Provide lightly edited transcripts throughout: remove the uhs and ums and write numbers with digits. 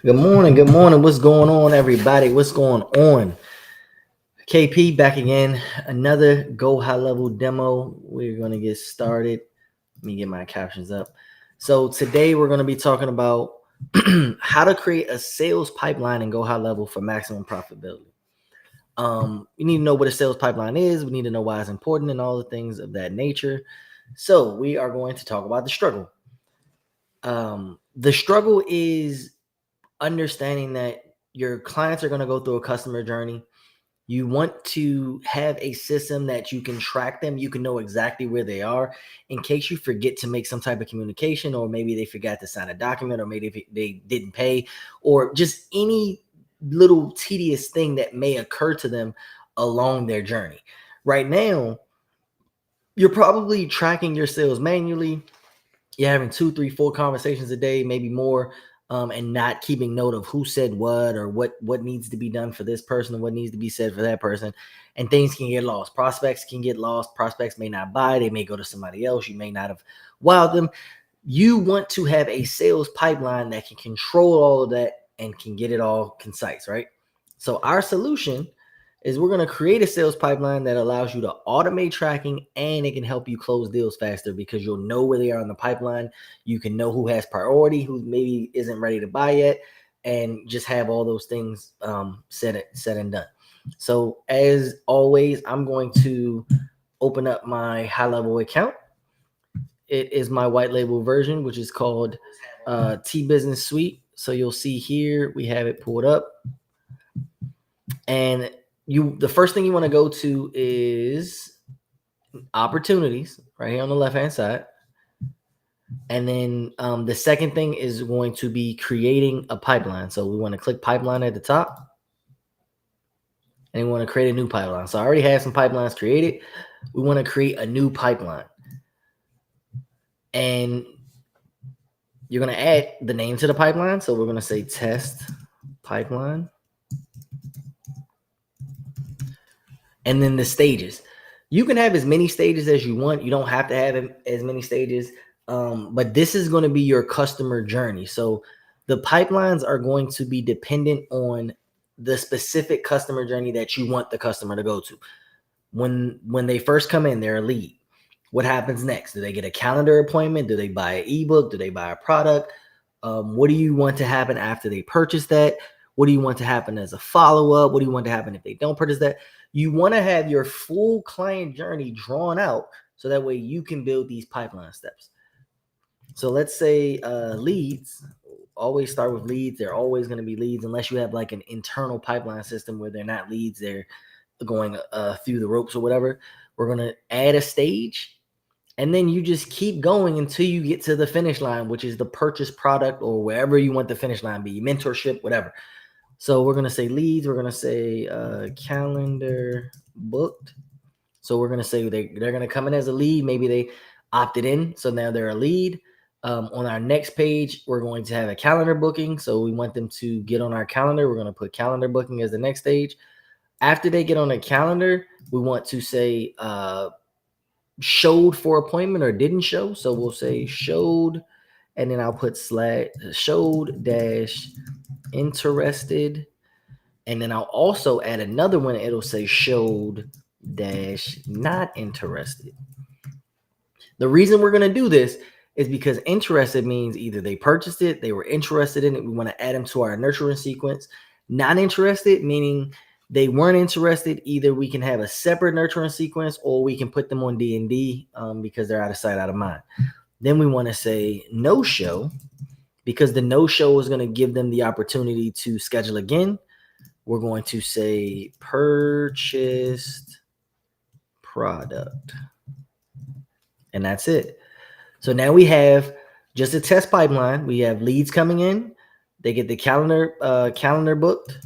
Good morning. Good morning. What's going on, everybody? What's going on? KP back again. Another Go High Level demo. We're going to get started. Let me get my captions up. So, today we're going to be talking about how to create a sales pipeline and Go High Level for maximum profitability. We need to know what a sales pipeline is. We need to know why it's important and all the things of that nature. So, we are going to talk about the struggle. The struggle is understanding that your clients are going to go through a customer journey. You want to have a system that you can track them. You can know exactly where they are in case you forget to make some type of communication, or maybe they forgot to sign a document, or maybe they didn't pay, or just any little tedious thing that may occur to them along their journey. Right now, you're probably tracking your sales manually. You're having 2, 3, 4 conversations a day, maybe more, and not keeping note of who said what, or what needs to be done for this person and what needs to be said for that person. And things can get lost. Prospects can get lost. Prospects may not buy. They may go to somebody else. You may not have wowed them. You want to have a sales pipeline that can control all of that and can get it all concise, right? So our solution is we're going to create a sales pipeline that allows you to automate tracking, and it can help you close deals faster because you'll know where they are in the pipeline. You can know who has priority, who maybe isn't ready to buy yet, and just have all those things said and done. So as always, I'm going to open up my high level account. It is my white label version, which is called T Business Suite. So you'll see here we have it pulled up. And the first thing you want to go to is opportunities right here on the left hand side. And then the second thing is going to be creating a pipeline. So we want to click pipeline at the top, and we want to create a new pipeline. So I already have some pipelines created. We want to create a new pipeline, and you're going to add the name to the pipeline. So we're going to say test pipeline. And then the stages. You can have as many stages as you want. You don't have to have as many stages, but this is going to be your customer journey. So the pipelines are going to be dependent on the specific customer journey that you want the customer to go to. When they first come in, they're a lead. What happens next? Do they get a calendar appointment? Do they buy an ebook? Do they buy a product? What do you want to happen after they purchase that? What do you want to happen as a follow-up? What do you want to happen if they don't purchase that? You want to have your full client journey drawn out so that way you can build these pipeline steps. So let's say leads. Always start with leads. They're always going to be leads unless you have like an internal pipeline system where they're not leads. They're going through the ropes or whatever. We're going to add a stage. And then you just keep going until you get to the finish line, which is the purchase product or wherever you want the finish line be, mentorship, whatever. So we're going to say leads. We're going to say calendar booked. So we're going to say they're going to come in as a lead. Maybe they opted in, so now they're a lead. On our next page, we're going to have a calendar booking. So we want them to get on our calendar. We're going to put calendar booking as the next stage. After they get on the calendar, we want to say showed for appointment or didn't show. So we'll say showed, and then I'll put showed dash interested. And then I'll also add another one. It'll say showed dash not interested. The reason we're going to do this is because interested means either they purchased it, they were interested in it. We want to add them to our nurturing sequence. Not interested, meaning they weren't interested. Either we can have a separate nurturing sequence or we can put them on D&D because they're out of sight, out of mind. Then we want to say no show because the no show is going to give them the opportunity to schedule again. We're going to say purchased product. And that's it. So now we have just a test pipeline. We have leads coming in. They get the calendar booked.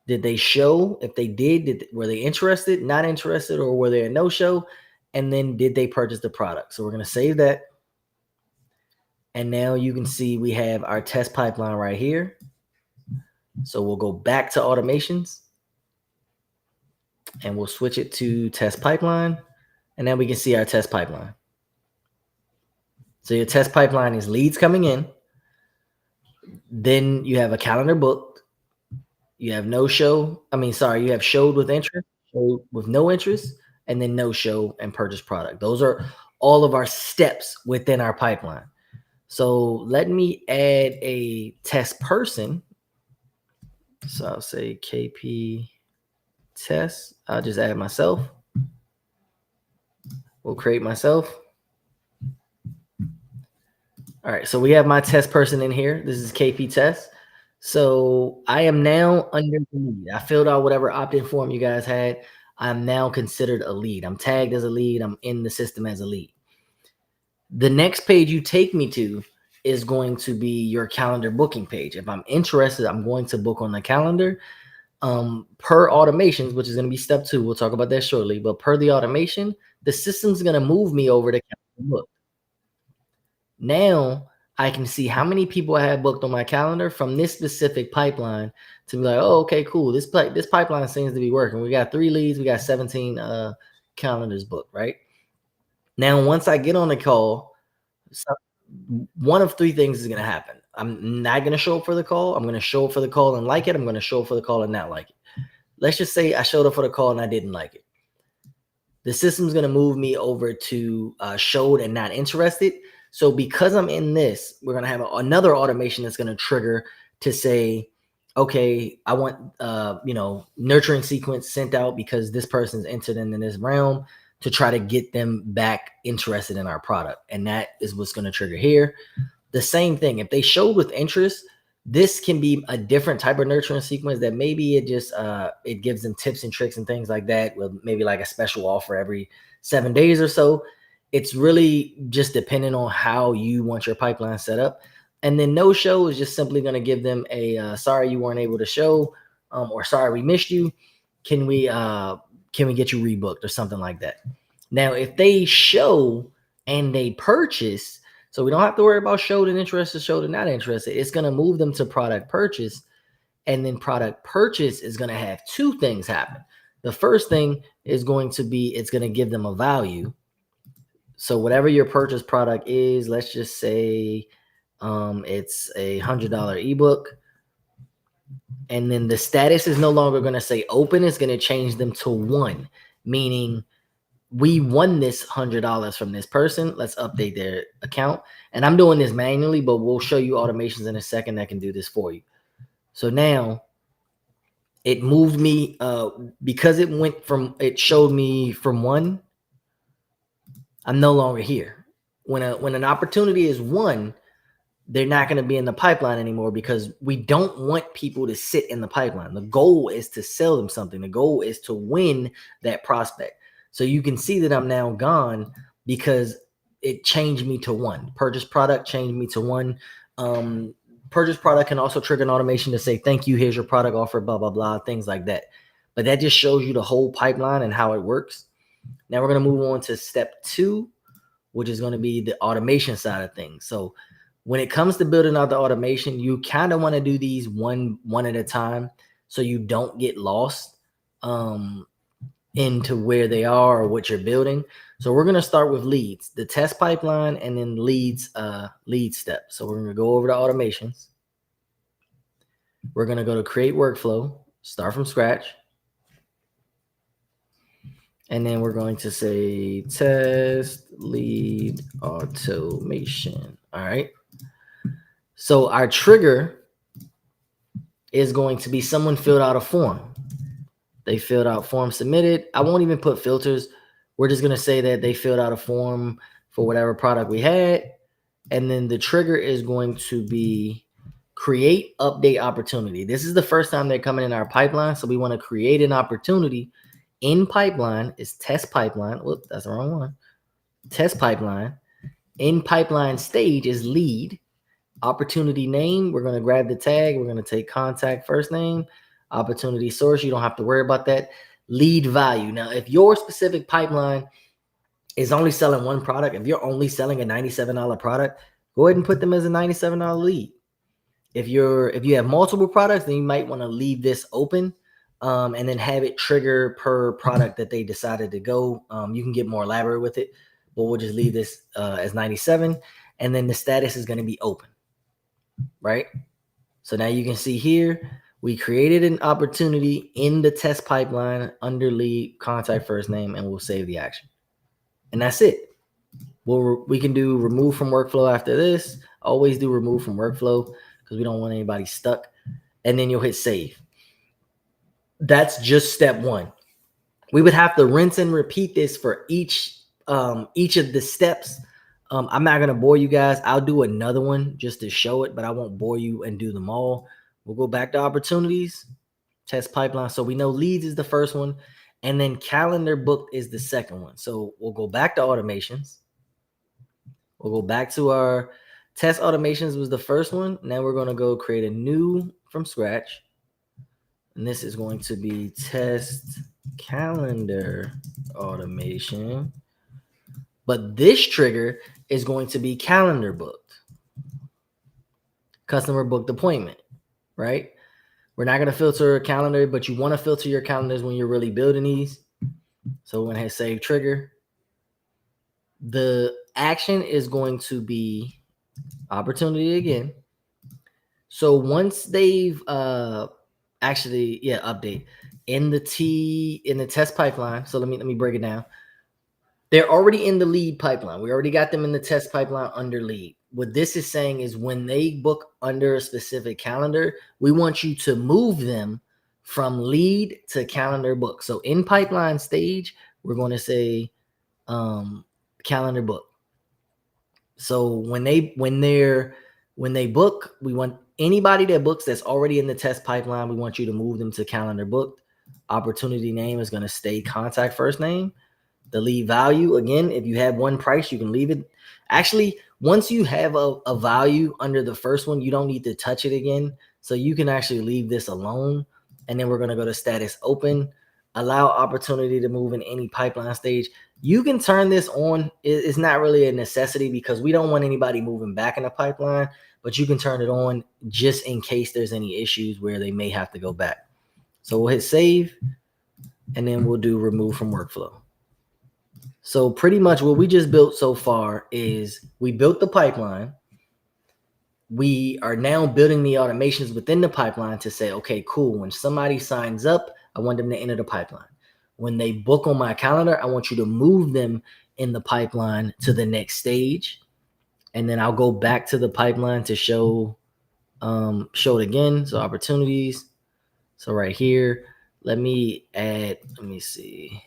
Did they show? If they did, were they interested, not interested, or were they a no-show? And then did they purchase the product? So we're going to save that. And now you can see we have our test pipeline right here. So we'll go back to automations. And we'll switch it to test pipeline. And now we can see our test pipeline. So your test pipeline is leads coming in. Then you have a calendar booked. You have no show. I mean, sorry, you have showed with interest, showed with no interest, and then no show and purchase product. Those are all of our steps within our pipeline. So let me add a test person. So I'll say KP test. I'll just add myself. We'll create myself. All right, so we have my test person in here. This is KP test. So I am now under the lead. I filled out whatever opt-in form you guys had. I'm now considered a lead. I'm tagged as a lead. I'm in the system as a lead. The next page you take me to is going to be your calendar booking page. If I'm interested, I'm going to book on the calendar. Per automations, which is going to be step 2. We'll talk about that shortly. But per the automation, the system's going to move me over to calendar book. Now I can see how many people I have booked on my calendar from this specific pipeline to be like, oh, okay, cool. This pipeline seems to be working. We got 3 leads. We got 17 calendars booked, right? Now, once I get on the call, one of 3 things is going to happen. I'm not going to show up for the call. I'm going to show up for the call and like it. I'm going to show up for the call and not like it. Let's just say I showed up for the call and I didn't like it. The system's going to move me over to showed and not interested. So because I'm in this, we're going to have another automation that's going to trigger to say, okay, I want, nurturing sequence sent out because this person's entered into this realm to try to get them back interested in our product. And that is what's going to trigger here. The same thing. If they showed with interest, this can be a different type of nurturing sequence that maybe it just it gives them tips and tricks and things like that with maybe like a special offer every 7 days or so. It's really just depending on how you want your pipeline set up. And then no show is just simply going to give them a sorry you weren't able to show, or sorry we missed you. Can we get you rebooked or something like that? Now, if they show and they purchase, so we don't have to worry about showed and interested, showed and not interested. It's going to move them to product purchase. And then product purchase is going to have 2 things happen. The first thing is going to be, it's going to give them a value. So whatever your purchase product is, let's just say it's a $100 ebook. And then the status is no longer going to say open. It's going to change them to 1, meaning we won this $100 from this person. Let's update their account. And I'm doing this manually, but we'll show you automations in a second that can do this for you. So now it moved me because it showed me from 1. I'm no longer here. When an opportunity is 1, they're not going to be in the pipeline anymore because we don't want people to sit in the pipeline. The goal is to sell them something. The goal is to win that prospect. So you can see that I'm now gone because it changed me to 1. Purchase product changed me to 1. Purchase product can also trigger an automation to say, thank you, here's your product offer, blah, blah, blah, things like that. But that just shows you the whole pipeline and how it works. Now we're going to move on to step 2, which is going to be the automation side of things. So when it comes to building out the automation, you kind of want to do these one at a time so you don't get lost into where they are or what you're building. So we're going to start with leads, the test pipeline, and then lead step. So we're going to go over to automations. We're going to go to create workflow, start from scratch. And then we're going to say test lead automation. All right. So our trigger is going to be someone filled out a form. They filled out form submitted. I won't even put filters. We're just going to say that they filled out a form for whatever product we had. And then the trigger is going to be create update opportunity. This is the first time they're coming in our pipeline. So we want to create an opportunity in pipeline. Is test pipeline. Whoop, that's the wrong one. Test pipeline. In pipeline stage is lead. Opportunity name, we're going to grab the tag. We're going to take contact first name. Opportunity source, you don't have to worry about that. Lead value. Now, if your specific pipeline is only selling 1 product, if you're only selling a $97 product, go ahead and put them as a $97 lead. If you have multiple products, then you might want to leave this open and then have it trigger per product that they decided to go. You can get more elaborate with it, but we'll just leave this as 97. And then the status is going to be open. Right? So now you can see here, we created an opportunity in the test pipeline under lead, contact first name, and we'll save the action. And that's it. We can do remove from workflow after this. Always do remove from workflow because we don't want anybody stuck. And then you'll hit save. That's just step one. We would have to rinse and repeat this for each of the steps. I'm not going to bore you guys. I'll do another one just to show it, but I won't bore you and do them all. We'll go back to opportunities, test pipeline. So we know leads is the first one, and then calendar booked is the second one. So we'll go back to automations. We'll go back to our test automations was the first one. Now we're going to go create a new from scratch. And this is going to be test calendar automation. But this trigger is going to be calendar booked. Customer booked appointment, right? We're not going to filter a calendar, but you want to filter your calendars when you're really building these. So we're going to hit save trigger. The action is going to be opportunity again. So once they've update in the test pipeline. So let me break it down. They're already in the lead pipeline. We already got them in the test pipeline under lead. What this is saying is when they book under a specific calendar, we want you to move them from lead to calendar book. So in pipeline stage, we're going to say calendar book. So when they book, we want anybody that books that's already in the test pipeline, we want you to move them to calendar booked. Opportunity name is going to stay contact first name. The lead value, again, if you have one price, you can leave it. Actually, once you have a value under the first one, you don't need to touch it again. So you can actually leave this alone. And then we're going to go to status open, allow opportunity to move in any pipeline stage. You can turn this on. It's not really a necessity because we don't want anybody moving back in the pipeline, but you can turn it on just in case there's any issues where they may have to go back. So we'll hit save, and then we'll do remove from workflow. So pretty much what we just built so far is we built the pipeline. We are now building the automations within the pipeline to say, okay, cool. When somebody signs up, I want them to enter the pipeline. When they book on my calendar, I want you to move them in the pipeline to the next stage. And then I'll go back to the pipeline to show it again. So opportunities. So right here, let me see.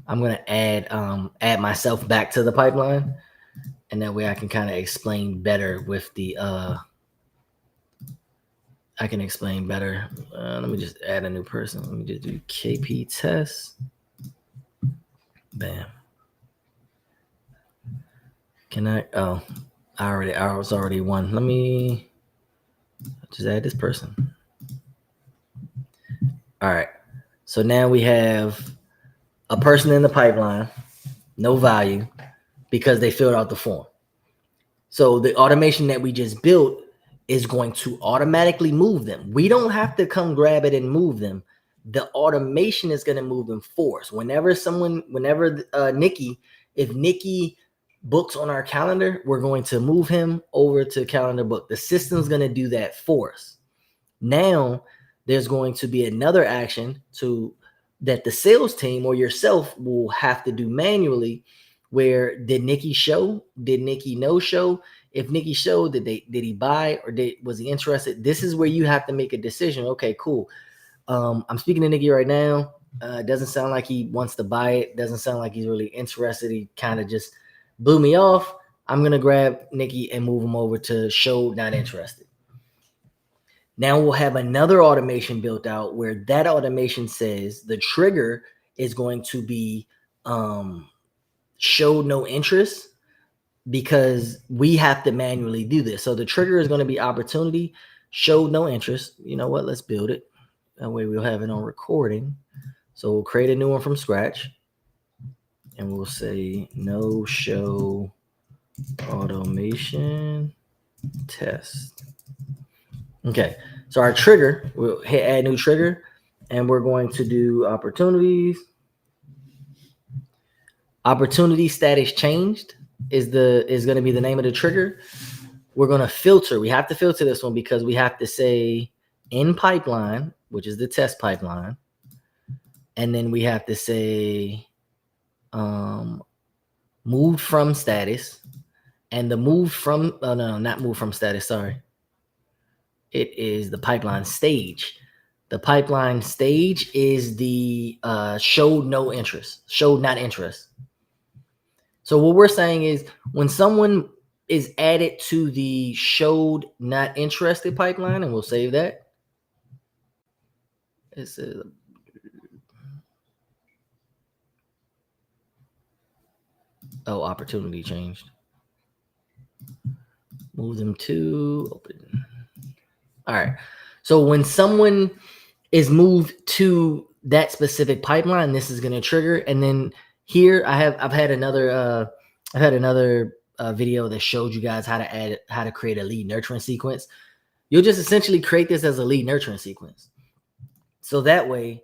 I'm going to add myself back to the pipeline. And that way I can kind of explain better with the, I can explain better. Let me just add a new person. Let me just do KP test. Bam. Can I, I was already one. Let me just add this person. All right. So now we have a person in the pipeline, no value, because they filled out the form. So the automation that we just built is going to automatically move them. We don't have to come grab it and move them. The automation is going to move them for us. If Nikki books on our calendar, we're going to move him over to calendar book. The system's going to do that for us. Now there's going to be another action that the sales team or yourself will have to do manually. Where did Nikki show? Did Nikki no show? If Nikki showed, did he buy or was he interested? This is where you have to make a decision. Okay, cool. I'm speaking to Nikki right now. Doesn't sound like he wants to buy it. Doesn't sound like he's really interested. He kind of just blew me off. I'm going to grab Nikki and move him over to show not interested. Now we'll have another automation built out where that automation says the trigger is going to be show no interest because we have to manually do this. So the trigger is going to be opportunity, show no interest. You know what? Let's build it. That way we'll have it on recording. So we'll create a new one from scratch. And we'll say no show automation test. Okay, so our trigger, we'll hit add new trigger, and we're going to do opportunities. Opportunity status changed is going to be the name of the trigger. we're going to filter. We have to filter this one because we have to say in pipeline, which is the test pipeline. And then we have to say moved from status. And the moved from, oh no, not moved from status, sorry. It is the pipeline stage. The pipeline stage is the showed no interest, showed not interest. So what we're saying is when someone is added to the showed not interested pipeline, and we'll save that. It's opportunity changed. Move them to open. All right. So when someone is moved to that specific pipeline, this is going to trigger. And then here I've had another video that showed you guys how to create a lead nurturing sequence. You'll just essentially create this as a lead nurturing sequence. So that way,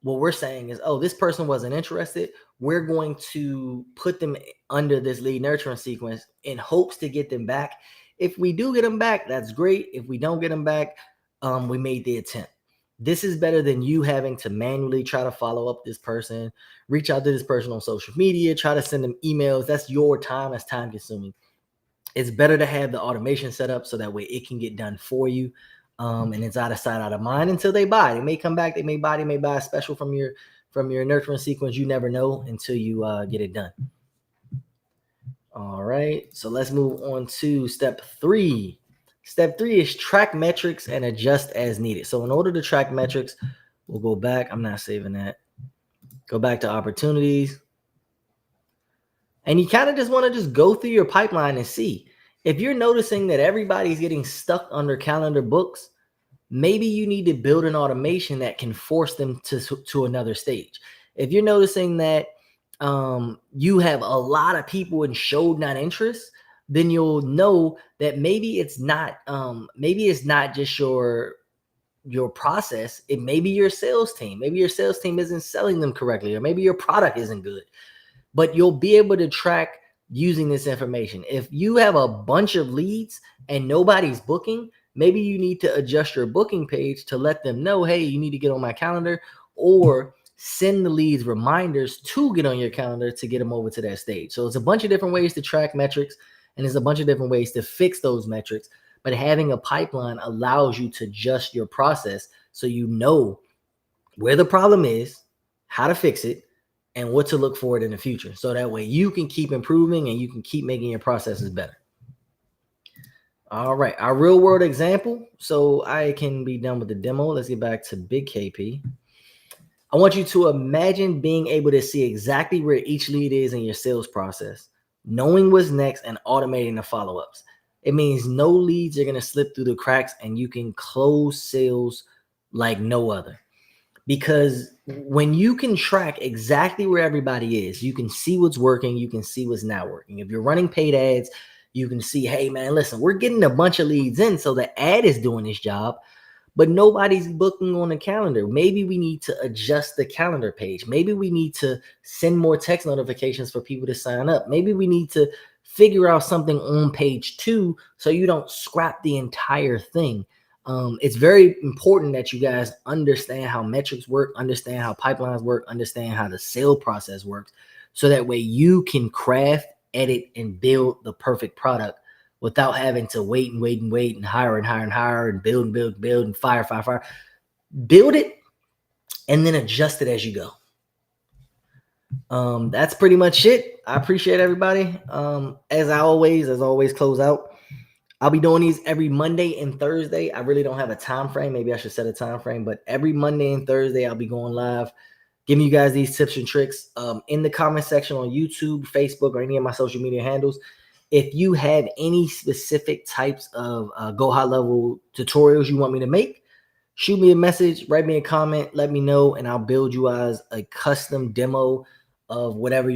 what we're saying is, oh, this person wasn't interested. We're going to put them under this lead nurturing sequence in hopes to get them back. If we do get them back, that's great. If we don't get them back, we made the attempt. This is better than you having to manually try to follow up this person, reach out to this person on social media, try to send them emails. That's your time. That's time consuming. It's better to have the automation set up so that way it can get done for you. And it's out of sight, out of mind until they buy. They may come back, they may buy a special from your nurturing sequence. You never know until you get it done. All right, so let's move on to step 3. Step 3 is track metrics and adjust as needed. So in order to track metrics, we'll go back. I'm not saving that. Go back to opportunities. And you kind of just want to just go through your pipeline and see. If you're noticing that everybody's getting stuck under calendar books, maybe you need to build an automation that can force them to another stage. If you're noticing that you have a lot of people in showed not interest, then you'll know that maybe it's not just your process. It may be your sales team. Maybe your sales team isn't selling them correctly, or maybe your product isn't good. But you'll be able to track using this information. If you have a bunch of leads and nobody's booking, maybe you need to adjust your booking page to let them know, hey, you need to get on my calendar, or send the leads reminders to get on your calendar to get them over to that stage. So it's a bunch of different ways to track metrics, and there's a bunch of different ways to fix those metrics. But having a pipeline allows you to adjust your process so you know where the problem is, how to fix it, and what to look for it in the future. So that way you can keep improving and you can keep making your processes better. All right, our real world example. So I can be done with the demo. Let's get back to Big KP. I want you to imagine being able to see exactly where each lead is in your sales process, knowing what's next and automating the follow-ups. It means no leads are going to slip through the cracks and you can close sales like no other. Because when you can track exactly where everybody is, you can see what's working, you can see what's not working. If you're running paid ads, you can see, hey, man, listen, we're getting a bunch of leads in, so the ad is doing its job, but nobody's booking on the calendar. Maybe we need to adjust the calendar page. Maybe we need to send more text notifications for people to sign up. Maybe we need to figure out something on page 2 so you don't scrap the entire thing. It's very important that you guys understand how metrics work, understand how pipelines work, understand how the sale process works, so that way you can craft, edit, and build the perfect product without having to wait and hire and build and fire. Build it and then adjust it as you go. That's pretty much it. I appreciate everybody. As always, close out. I'll be doing these every Monday and Thursday. I really don't have a time frame. Maybe I should set a time frame, but every Monday and Thursday, I'll be going live, giving you guys these tips and tricks in the comment section on YouTube, Facebook, or any of my social media handles. If you have any specific types of Go High Level tutorials you want me to make, shoot me a message, write me a comment, let me know, and I'll build you guys a custom demo of whatever